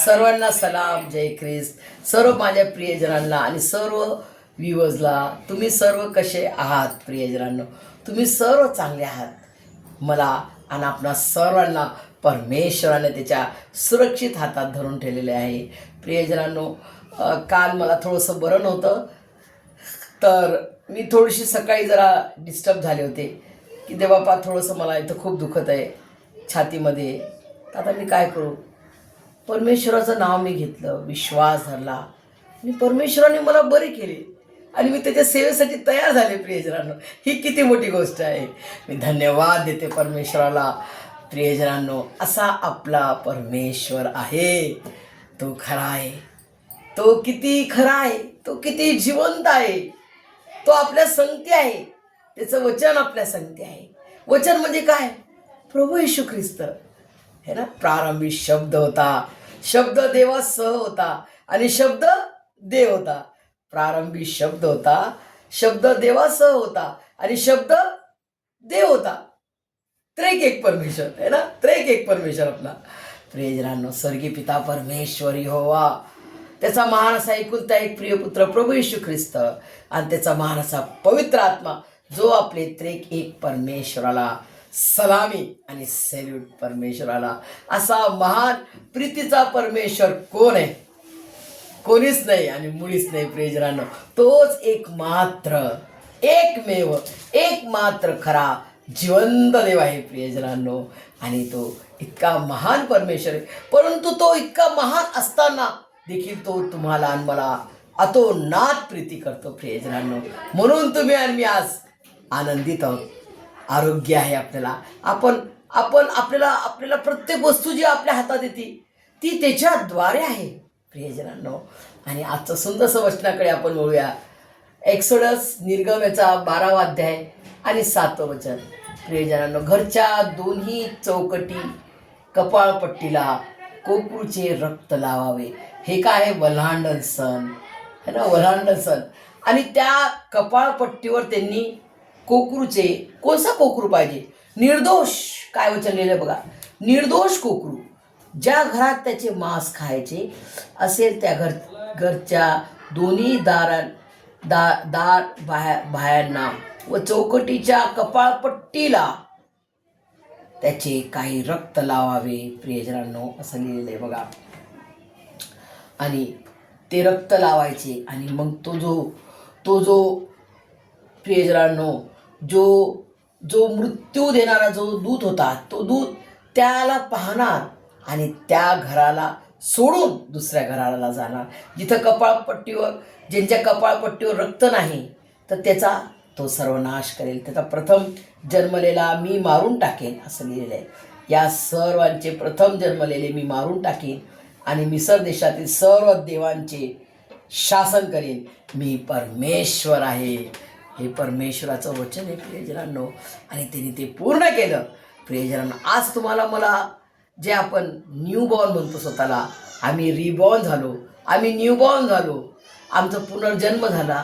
सर्वांना सलाम, जय ख्रिस्त. सर्व माझ्या प्रियजनांना आणि सर्व व्ह्यूअर्सला, तुम्ही सर्व कसे आहात प्रियजनांनो? तुम्ही सर्व चांगले आहात. मला आणि आपणा सर्वांना परमेश्वराने त्याच्या सुरक्षित हातात धरून ठेवलेले आहे. प्रियजनांनो, काल मला थोडंसं बरं नव्हतं, तर मी थोडीशी सकाळी जरा डिस्टर्ब झाले होते की दे बापा थोडंसं मला इथं खूप दुखत आहे छातीमध्ये. आता मी काय करू? परमेश्वराचं नाव मी घेतलं, विश्वास धरला आणि परमेश्वराने मला बरे केले आणि मी त्याच्या सेवेसाठी तयार झाले. प्रियजनांनो, ही किती मोठी गोष्ट आहे. मी धन्यवाद देते परमेश्वराला. प्रियजनांनो, असा आपला परमेश्वर आहे. तो खरा आहे, तो किती खरा आहे, तो किती जिवंत आहे. तो आपल्या संगती आहे. त्याचं वचन आपल्या संगती आहे. वचन म्हणजे काय? प्रभू येशू ख्रिस्त है ना. प्रारंभी शब्द होता, शब्द देवासह होता आणि शब्द देव होता. प्रारंभी शब्द होता, शब्द देवासह होता आणि शब्द देव होता. त्रेक एक परमेश्वर है ना, त्रेक एक परमेश्वर आपला. प्रियजनांनो, स्वर्गीय पिता परमेश्वर यहोवा, त्याचा महान असा एकुलता एक प्रियपुत्र प्रभू येशू ख्रिस्त आणि त्याचा महान असा पवित्र आत्मा, जो आपले त्रेक एक परमेश्वराला सलामी आणि सॅल्यूट. परमेश्वराला असा महान प्रीतीचा परमेश्वर कोण आहे? कोणीच नाही आणि मुळीच नाही. प्रियजनांनो, तोच एकमात्र, एकमेव, एकमात्र खरा जिवंत देव आहे. प्रियजनांनो, आणि तो इतका महान परमेश्वर आहे. परंतु तो इतका महान असताना देखील तो तुम्हाला आणि मला अतोनात प्रीती करतो. प्रियजनांनो, म्हणून तुम्ही आणि मी आज आनंदित आहोत. आरोग्य आहे आपल्याला. आपल्याला प्रत्येक वस्तू जी आपल्या हातात येते ती त्याच्याद्वारे आहे. प्रियजनांनो, आणि आजचं सुंदरसं वचनाकडे आपण वळूया. एक्सोडस निर्गमनाचा 12वा अध्याय आणि 7वं वचन. प्रियजनांनो, घरच्या दोन्ही चौकटी कपाळपट्टीला कोकरूचे रक्त लावावे. हे काय आहे? वल्हांडण सण है ना, वल्हांडण सण. आणि त्या कपाळपट्टीवर त्यांनी कोकरूचे, कोणसा कोकरू पाहिजे? निर्दोष. काय वचन लिहिलं बघा, निर्दोष कोकरू. ज्या घरात त्याचे मांस खायचे असेल त्या घरच्या दोन्ही दार बाहेरना व चौकटीच्या कपाळपट्टीला त्याचे काही रक्त लावावे. प्रियजनांनो, असं लिहिलेलं आहे बघा. आणि ते रक्त लावायचे आणि मग तो जो प्रियजनांनो, जो मृत्यू देणारा जो दूत होता, तो दूत त्याला पाहणार आणि त्या घराला सोडून दुसऱ्या घराला जाणार. जिथं कपाळपट्टीवर, ज्यांच्या कपाळपट्टीवर रक्त नाही, तर त्याचा तो सर्वनाश करेल. त्याचा प्रथम जन्मलेला मी मारून टाकेन, असं लिहिलेलं आहे. या सर्वांचे प्रथम जन्मलेले मी मारून टाकेन आणि मिसर देशातील सर्व देवांचे शासन करेन. मी परमेश्वर आहे. हे परमेश्वराचं वचन आहे प्रियजनांनो, आणि त्यांनी ते पूर्ण केलं. प्रियजनांनो, आज तुम्हाला मला जे आपण न्यूबॉर्न म्हणतो स्वतःला, आम्ही रिबॉर्न झालो, आम्ही न्यूबॉर्न झालो, आमचा पुनर्जन्म झाला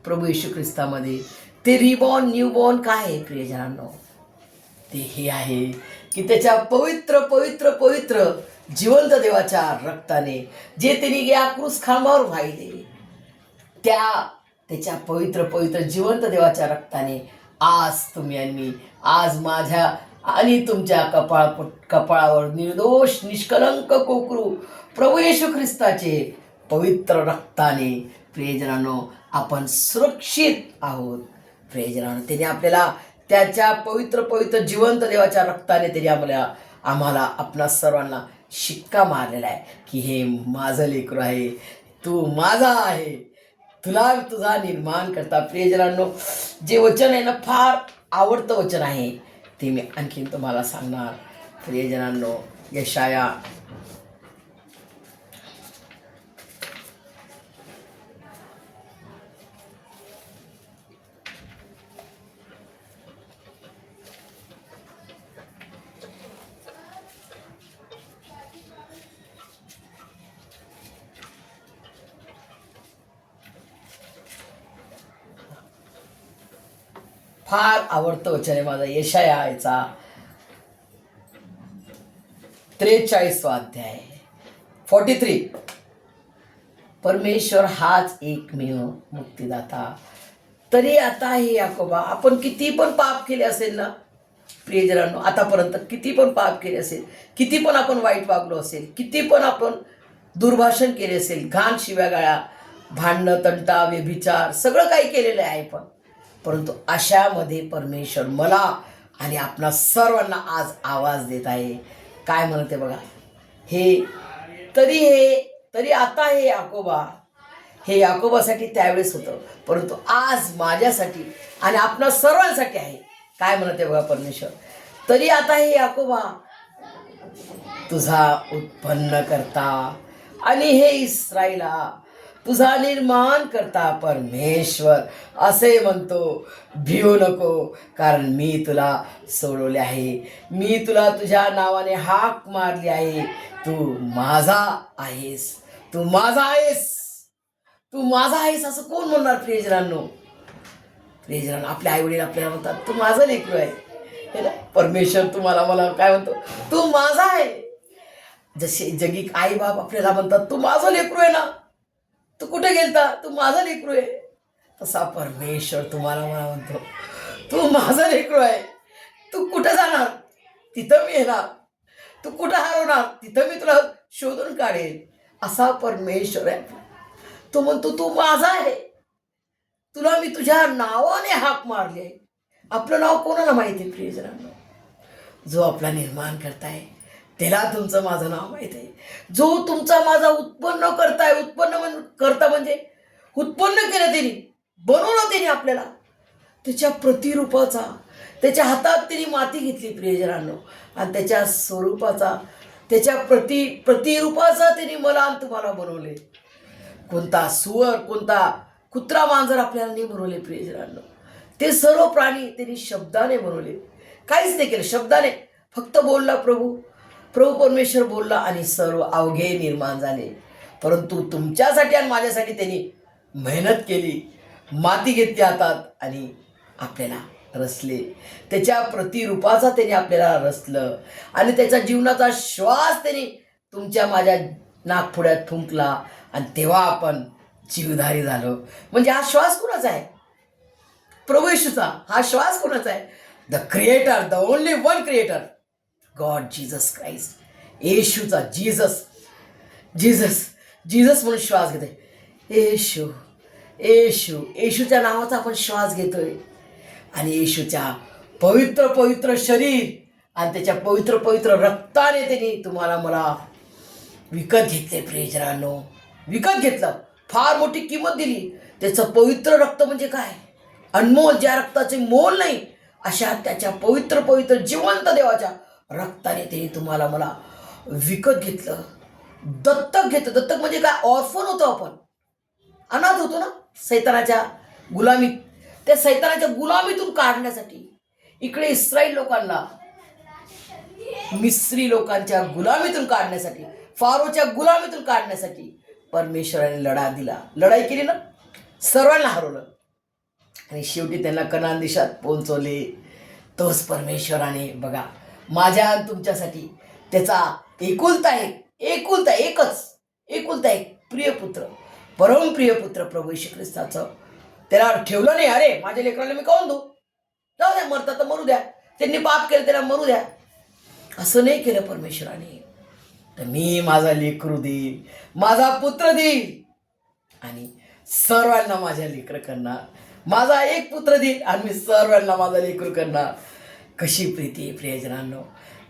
प्रभू येशू ख्रिस्तामध्ये. ते रिबॉर्न न्यूबॉर्न काय आहे प्रियजनांनो? ते हे आहे की त्याच्या पवित्र पवित्र पवित्र जिवंत देवाच्या रक्ताने, जे त्यांनी या क्रूस खांबावर वाहिले, त्याच्या पवित्र पवित्र जिवंत देवाच्या रक्ताने आज तुम्ही आणि मी, आज माझ्या आणि तुमच्या कपाळावर निर्दोष निष्कलंक कोकरू प्रभू येशू ख्रिस्ताचे पवित्र रक्ताने प्रियजनांनो आपण सुरक्षित आहोत. प्रियजनांनो, त्याने आपल्याला त्याच्या पवित्र पवित्र जिवंत देवाच्या रक्ताने त्याने आम्हाला आपणा सर्वांना शिक्का मारलेला आहे की हे माझं लेकरू आहे, तू माझा आहे, तुला तुझा निर्माण करता. प्रियजनांनो, जे वचन आहे ना, फार आवडतं वचन आहे. ते मी आणखीन तुम्हाला सांगणार. प्रियजनांनो, यशाया फार आवडतं वचन आहे माझं. यशायाचा 43वा अध्याय 43. परमेश्वर हाच एकमेव मुक्तिदाता. तरी आता हे याकोबा, आपण किती पण पाप केले असेल ना प्रियजनांनो, आतापर्यंत किती पण पाप केले असेल, किती पण आपण वाईट वागलो असेल, किती पण आपण दुर्भाषण केले असेल, घाण शिव्यागाळ्या, भांडणं, तंटा, व्यभिचार, सगळं काही केलेलं आहे. परंतु अशामध्ये परमेश्वर मला आणि आपणा सर्वांना आज आवाज देत आहे. काय म्हणते बघा, तरी आता हे याकोबा, हे याकोबासाठी त्यावेळेस होतं, परंतु आज माझ्यासाठी आणि आपणा सर्वांसाठी आहे. काय म्हणते बघा परमेश्वर, तरी आता हे याकोबा तुझा उत्पन्न करता आणि हे इस्रायला तुझा निर्माण करता परमेश्वर असे म्हणतो, भिवू नको, कारण मी तुला सोडवले आहे, मी तुला तुझ्या नावाने हाक मारली आहे. तू माझा आहेस, तू माझा आहेस, तू माझा आहेस असं कोण म्हणणार प्रियजनांनो? प्रियजनांनो, आपले आईवडील आपल्याला म्हणतात तू माझं लेकरू आहे. हे ना, परमेश्वर तुम्हाला मला काय म्हणतो, तू माझा आहे. जसे जगी आई बाप आपल्याला म्हणतात तू माझं लेकरू आहे ना, तू कुठे गेलता, तू माझं लेकरू आहे. तसा परमेश्वर तुम्हाला मला म्हणतो, तू माझं लेकरू आहे. तू कुठं जाणार तिथं मी येणार, तू कुठं हरवणार तिथं मी तुला शोधून काढेल. असा परमेश्वर आहे. तो म्हणतो तू माझा आहे, तुला मी तुझ्या नावाने हाक मारली आहे. आपलं नाव कोणाला माहिती आहे प्रियजनांनो? जो आपला निर्माण करताय त्याला तुमचं माझं नाव माहिती आहे. जो तुमचा माझा उत्पन्न करताय, करता म्हणजे उत्पन्न केलं त्यांनी, बनवलं त्यांनी आपल्याला, त्याच्या प्रतिरूपाचा, त्याच्या हातात त्यांनी माती घेतली प्रियजनांनो, आणि त्याच्या स्वरूपाचा, त्याच्या प्रतिरूपाचा त्यांनी मला आणि तुम्हाला बनवले. कोणता सुअर, कोणता कुत्रा, मांजर आपल्याला नाही बनवले प्रियजनांनो. ते सर्व प्राणी त्यांनी शब्दाने बनवले. काहीच नाही केलं, शब्दाने फक्त बोलला प्रभू परमेश्वर बोलला आणि सर्व अवघे निर्माण झाले. परंतु तुमच्यासाठी आणि माझ्यासाठी त्यांनी मेहनत केली, माती घेतली हातात आणि आपल्याला रचले. त्याच्या प्रतिरूपाचा त्यांनी आपल्याला रचलं आणि त्याच्या जीवनाचा श्वास त्यांनी तुमच्या माझ्या नाकपुड्यात फुंकला आणि तेव्हा आपण जीवधारी झालो. म्हणजे हा श्वास कोणाचा आहे? प्रभू येशूचा. हा श्वास कोणाचा आहे? The creator, the only one creator, God Jesus Christ. येशूचा, जीसस म्हणून श्वास घेतोय. येशूच्या नावाचा आपण श्वास घेतोय आणि येशूच्या पवित्र शरीर आणि त्याच्या पवित्र रक्ताने त्यांनी तुम्हाला मला विकत घेतले प्रियजनांनो. विकत घेतलं, फार मोठी किंमत दिली. त्याचं पवित्र रक्त म्हणजे काय? अनमोल, ज्या रक्ताचे मोल नाही अशा त्याच्या पवित्र जिवंत देवाच्या रक्ताने त्यांनी तुम्हाला मला विकत घेतलं, दत्तक घेतलं. दत्तक म्हणजे काय? ऑर्फन होतो आपण, अनाथ होतो ना सैतानाच्या गुलामीत. त्या सैतानाच्या गुलामीतून काढण्यासाठी इकडे इस्रायल लोकांना मिस्री लोकांच्या गुलामीतून काढण्यासाठी, फारोच्या गुलामीतून काढण्यासाठी परमेश्वराने लढा दिला. लढाई केली ना, सर्वांना हरवलं आणि शेवटी त्यांना कनान देशात पोहोचवले. तोच परमेश्वराने बघा माझ्या आणि तुमच्यासाठी त्याचा एकुलता एक प्रियपुत्र, परमप्रिय पुत्र प्रभू येशू ख्रिस्ताचं त्याला ठेवलं नाही. अरे माझ्या लेकराला मी काऊन देऊ, जाऊ द्या, मरता तर मरू द्या, त्यांनी पाप केलं त्याला मरू द्या, असं नाही केलं परमेश्वराने. तर मी माझा लेकरू देईल, माझा पुत्र देईल आणि सर्वांना माझ्या लेकर करणार. माझा एक पुत्र देईल आणि मी सर्वांना माझा लेकरू करणार. कशी प्रीती आहे प्रियजनांनो.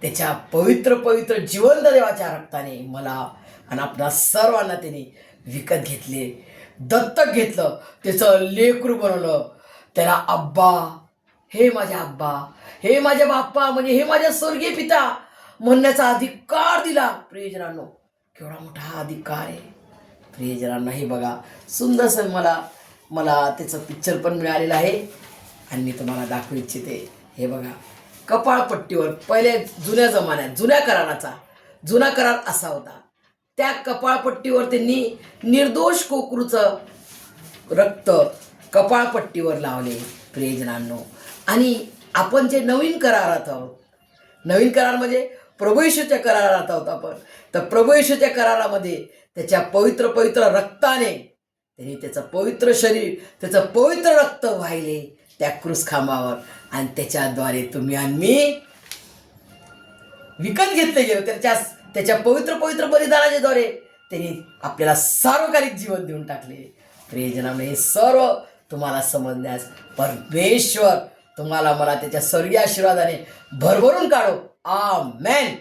त्याच्या पवित्र जिवंत देवाच्या रक्ताने मला आणि आपणा सर्वांना त्यांनी विकत घेतले, दत्तक घेतलं, त्याचं लेकरू बनवलं. त्याला अब्बा, हे माझ्या अब्बा, हे माझ्या बाप्पा, म्हणजे हे माझ्या स्वर्गीय पिता म्हणण्याचा अधिकार दिला. प्रियजनांनो, केवढा मोठा हा अधिकार आहे प्रियजनांना. हे बघा सुंदरसं मला त्याचं पिक्चर पण मिळालेलं आहे आणि मी तुम्हाला दाखवू इच्छिते. हे बघा, कपाळपट्टीवर पहिले जुन्या जमान्यात, जुना करार असा होता. त्या कपाळपट्टीवर त्यांनी निर्दोष कोकरूचं रक्त कपाळपट्टीवर लावले प्रियजनांनो. आणि आपण जे नवीन करारात आहोत, नवीन करार म्हणजे प्रभू येशूच्या करारात आहोत आपण. तर प्रभू येशूच्या करारामध्ये त्याच्या पवित्र पवित्र रक्ताने त्यांनी त्याचं पवित्र शरीर, त्याचं पवित्र रक्त वाहिले त्या क्रूस खांबावर, आणि त्याच्याद्वारे तुम्ही आणि मी विकत घेतले गेलो. त्याच्या पवित्र पवित्र बलिदानाच्या द्वारे त्यांनी आपल्याला सार्वकालिक जीवन देऊन टाकले. प्रियजनांनो, हे सर्व तुम्हाला समजण्यास परमेश्वर तुम्हाला मला त्याच्या स्वर्गीय आशीर्वादाने भरभरून काढो. आमेन.